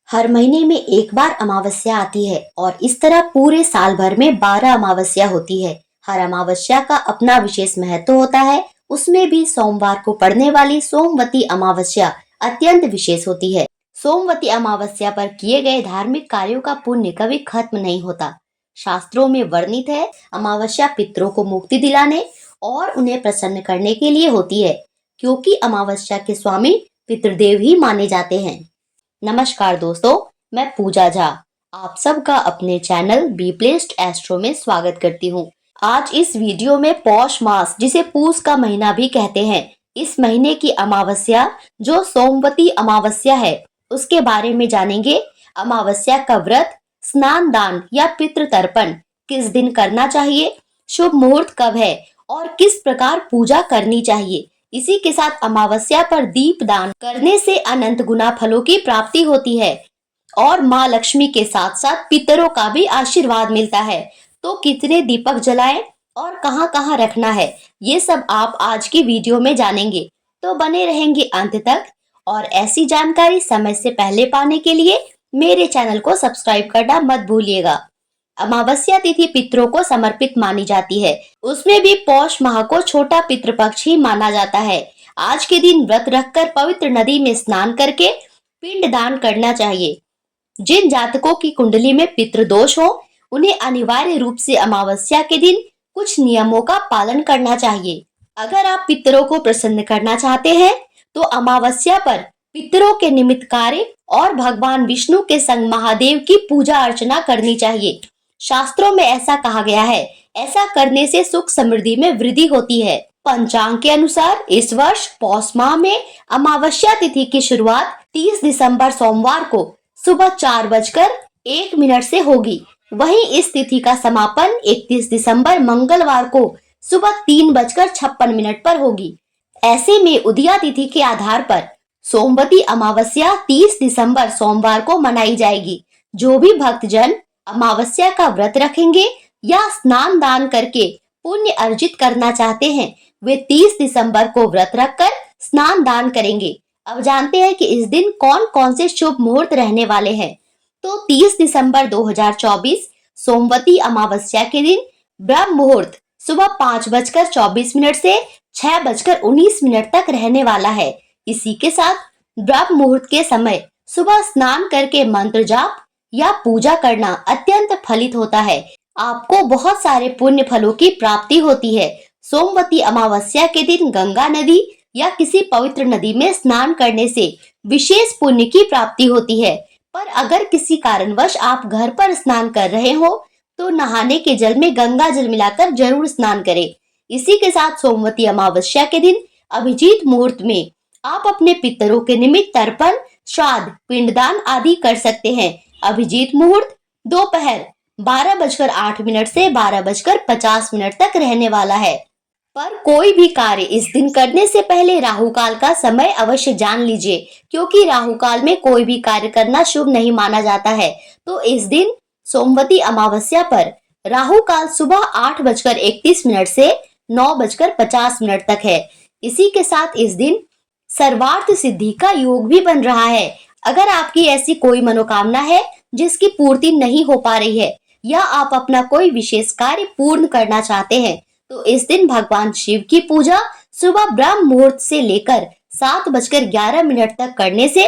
हर महीने में एक बार अमावस्या आती है और इस तरह पूरे साल भर में 12 अमावस्या होती है। हर अमावस्या का अपना विशेष महत्व होता है। उसमें भी सोमवार को पड़ने वाली सोमवती अमावस्या अत्यंत विशेष होती है। सोमवती अमावस्या पर किए गए धार्मिक कार्यों का पुण्य कभी खत्म नहीं होता। शास्त्रों में वर्णित है, अमावस्या पितरों को मुक्ति दिलाने और उन्हें प्रसन्न करने के लिए होती है, क्योंकि अमावस्या के स्वामी पितृदेव ही माने जाते हैं। नमस्कार दोस्तों, मैं पूजा झा आप सबका अपने चैनल बी प्लेस्ड एस्ट्रो में स्वागत करती हूँ। आज इस वीडियो में पौष मास, जिसे पूस का महीना भी कहते हैं, इस महीने की अमावस्या जो सोमवती अमावस्या है उसके बारे में जानेंगे। अमावस्या का व्रत, स्नान दान या पितृ तर्पण किस दिन करना चाहिए, शुभ मुहूर्त कब है और किस प्रकार पूजा करनी चाहिए। इसी के साथ अमावस्या पर दीप दान करने से अनंत गुना फलों की प्राप्ति होती है और माँ लक्ष्मी के साथ साथ पितरों का भी आशीर्वाद मिलता है। तो कितने दीपक जलाएं और कहाँ कहाँ रखना है, ये सब आप आज की वीडियो में जानेंगे। तो बने रहेंगे अंत तक और ऐसी जानकारी समय से पहले पाने के लिए मेरे चैनल को सब्सक्राइब करना मत भूलिएगा। अमावस्या तिथि पितरों को समर्पित मानी जाती है। उसमें भी पौष माह को छोटा पितृपक्ष ही माना जाता है। आज के दिन व्रत रखकर पवित्र नदी में स्नान करके पिंड दान करना चाहिए। जिन जातकों की कुंडली में पितृ दोष हो, उन्हें अनिवार्य रूप से अमावस्या के दिन कुछ नियमों का पालन करना चाहिए। अगर आप पितरों को प्रसन्न करना चाहते हैं तो अमावस्या पर पितरों के निमित्त कार्य और भगवान विष्णु के संग महादेव की पूजा अर्चना करनी चाहिए। शास्त्रों में ऐसा कहा गया है, ऐसा करने से सुख समृद्धि में वृद्धि होती है। पंचांग के अनुसार इस वर्ष पौष माह में अमावस्या तिथि की शुरुआत 30 दिसंबर सोमवार को सुबह 4:01 से होगी। वहीं इस तिथि का समापन 31 दिसंबर मंगलवार को सुबह 3:56 पर होगी। ऐसे में उदया तिथि के आधार पर सोमवती अमावस्या 30 दिसंबर सोमवार को मनाई जाएगी। जो भी भक्तजन अमावस्या का व्रत रखेंगे या स्नान दान करके पुण्य अर्जित करना चाहते हैं, वे 30 दिसंबर को व्रत रखकर स्नान दान करेंगे। अब जानते हैं कि इस दिन कौन कौन से शुभ मुहूर्त रहने वाले हैं। तो 30 दिसंबर 2024 सोमवती अमावस्या के दिन ब्रह्म मुहूर्त सुबह 5:24 से 6:19 तक रहने वाला है। इसी के साथ ब्रह्म मुहूर्त के समय सुबह स्नान करके मंत्र जाप या पूजा करना अत्यंत फलित होता है। आपको बहुत सारे पुण्य फलों की प्राप्ति होती है। सोमवती अमावस्या के दिन गंगा नदी या किसी पवित्र नदी में स्नान करने से विशेष पुण्य की प्राप्ति होती है। पर अगर किसी कारणवश आप घर पर स्नान कर रहे हो तो नहाने के जल में गंगा जल मिलाकर जरूर स्नान करें। इसी के साथ सोमवती अमावस्या के दिन अभिजीत मुहूर्त में आप अपने पितरों के निमित्त तर्पण, श्राद्ध, पिंडदान आदि कर सकते हैं। अभिजीत मुहूर्त दोपहर 12:08 से 12:50 तक रहने वाला है। पर कोई भी कार्य इस दिन करने से पहले राहु काल का समय अवश्य जान लीजिए, क्योंकि राहु काल में कोई भी कार्य करना शुभ नहीं माना जाता है। तो इस दिन सोमवती अमावस्या पर राहु काल सुबह 8:31 से 9:50 तक है। इसी के साथ इस दिन सर्वार्थ सिद्धि का योग भी बन रहा है। अगर आपकी ऐसी कोई मनोकामना है जिसकी पूर्ति नहीं हो पा रही है या आप अपना कोई विशेष कार्य पूर्ण करना चाहते हैं, तो इस दिन भगवान शिव की पूजा सुबह ब्रह्म मुहूर्त से लेकर 7:11 तक करने से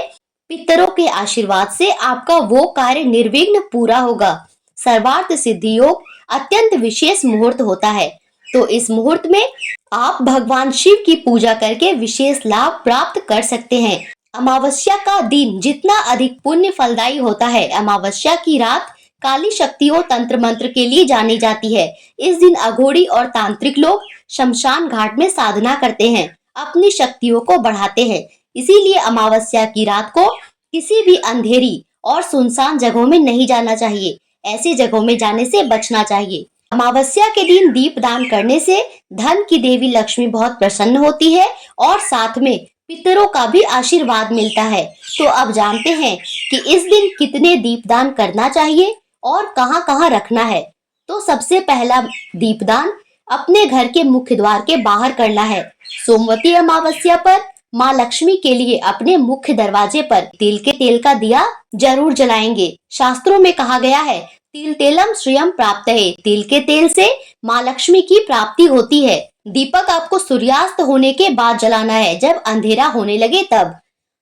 पितरों के आशीर्वाद से आपका वो कार्य निर्विघ्न पूरा होगा। सर्वार्थ सिद्धि योग अत्यंत विशेष मुहूर्त होता है। तो इस मुहूर्त में आप भगवान शिव की पूजा करके विशेष लाभ प्राप्त कर सकते हैं। अमावस्या का दिन जितना अधिक पुण्य फलदायी होता है, अमावस्या की रात काली शक्तियों तंत्र मंत्र के लिए जानी जाती है। इस दिन अघोरी और तांत्रिक लोग शमशान घाट में साधना करते हैं, अपनी शक्तियों को बढ़ाते हैं। इसीलिए अमावस्या की रात को किसी भी अंधेरी और सुनसान जगहों में नहीं जाना चाहिए। ऐसी जगहों में जाने से बचना चाहिए। अमावस्या के दिन दीप दान करने से धन की देवी लक्ष्मी बहुत प्रसन्न होती है और साथ में पितरों का भी आशीर्वाद मिलता है। तो अब जानते हैं कि इस दिन कितने दीपदान करना चाहिए और कहां कहां रखना है। तो सबसे पहला दीपदान अपने घर के मुख्य द्वार के बाहर करना है। सोमवती अमावस्या पर माँ लक्ष्मी के लिए अपने मुख्य दरवाजे पर तिल के तेल का दिया जरूर जलाएंगे। शास्त्रों में कहा गया है, तिल तेलम श्रियम प्राप्त है, तिल के तेल से माँ लक्ष्मी की प्राप्ति होती है। दीपक आपको सूर्यास्त होने के बाद जलाना है, जब अंधेरा होने लगे तब।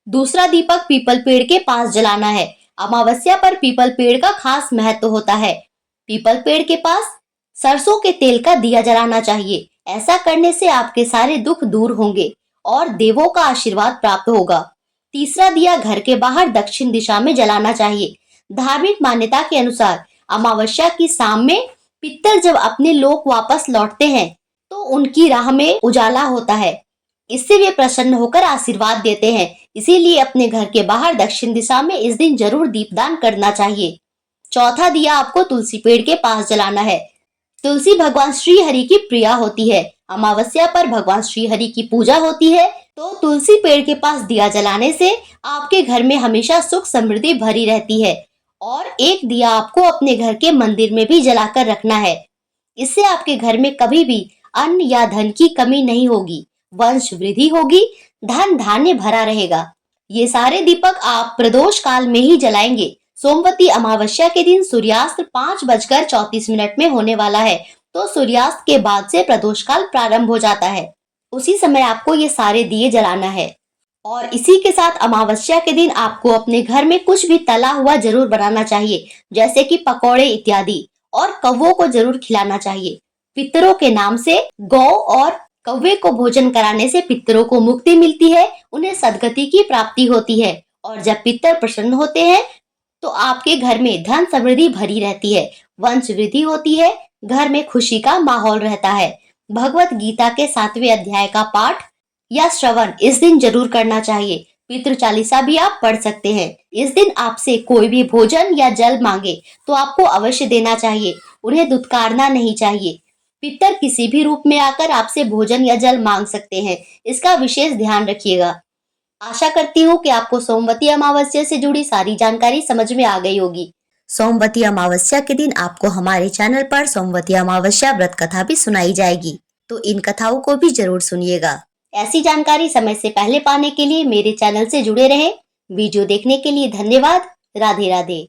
दूसरा दीपक पीपल पेड़ के पास जलाना है। अमावस्या पर पीपल पेड़ का खास महत्व होता है। पीपल पेड़ के पास सरसों के तेल का दिया जलाना चाहिए। ऐसा करने से आपके सारे दुख दूर होंगे और देवों का आशीर्वाद प्राप्त होगा। तीसरा दिया घर के बाहर दक्षिण दिशा में जलाना चाहिए। धार्मिक मान्यता के अनुसार अमावस्या की शाम में पितर जब अपने लोक वापस लौटते हैं तो उनकी राह में उजाला होता है। इससे वे प्रसन्न होकर आशीर्वाद देते हैं। इसीलिए अपने घर के बाहर दक्षिण दिशा में इस दिन जरूर दीपदान करना चाहिए। चौथा दिया आपको तुलसी पेड़ के पास जलाना है। तुलसी भगवान श्री हरि की प्रिया होती है। अमावस्या पर भगवान श्री हरि की पूजा होती है, तो तुलसी पेड़ के पास दिया जलाने से आपके घर में हमेशा सुख समृद्धि भरी रहती है। और एक दिया आपको अपने घर के मंदिर में भी जलाकर रखना है। इससे आपके घर में कभी भी अन्न या धन की कमी नहीं होगी, वंश वृद्धि होगी, धन धान्य भरा रहेगा। ये सारे दीपक आप प्रदोष काल में ही जलाएंगे। सोमवती अमावस्या के दिन सूर्यास्त 5:34 में होने वाला है, तो सूर्यास्त के बाद से प्रदोष काल प्रारंभ हो जाता है। उसी समय आपको ये सारे दिए जलाना है। और इसी के साथ अमावस्या के दिन आपको अपने घर में कुछ भी तला हुआ जरूर बनाना चाहिए, जैसे कि पकौड़े इत्यादि, और कौवों को जरूर खिलाना चाहिए। पितरों के नाम से गौ और कौवे को भोजन कराने से पितरों को मुक्ति मिलती है, उन्हें सदगति की प्राप्ति होती है। और जब पितर प्रसन्न होते हैं तो आपके घर में धन समृद्धि भरी रहती है, वंश वृद्धि होती है, घर में खुशी का माहौल रहता है। भगवत गीता के 7वें अध्याय का पाठ या श्रवण इस दिन जरूर करना चाहिए। पितृ चालीसा भी आप पढ़ सकते हैं। इस दिन आपसे कोई भी भोजन या जल मांगे तो आपको अवश्य देना चाहिए, उन्हें दुत्कारना नहीं चाहिए। पितर किसी भी रूप में आकर आपसे भोजन या जल मांग सकते हैं, इसका विशेष ध्यान रखिएगा। आशा करती हूँ कि आपको सोमवती अमावस्या से जुड़ी सारी जानकारी समझ में आ गई होगी। सोमवती अमावस्या के दिन आपको हमारे चैनल पर सोमवती अमावस्या व्रत कथा भी सुनाई जाएगी, तो इन कथाओं को भी जरूर सुनिएगा। ऐसी जानकारी समय से पहले पाने के लिए मेरे चैनल से जुड़े रहें। वीडियो देखने के लिए धन्यवाद। राधे राधे।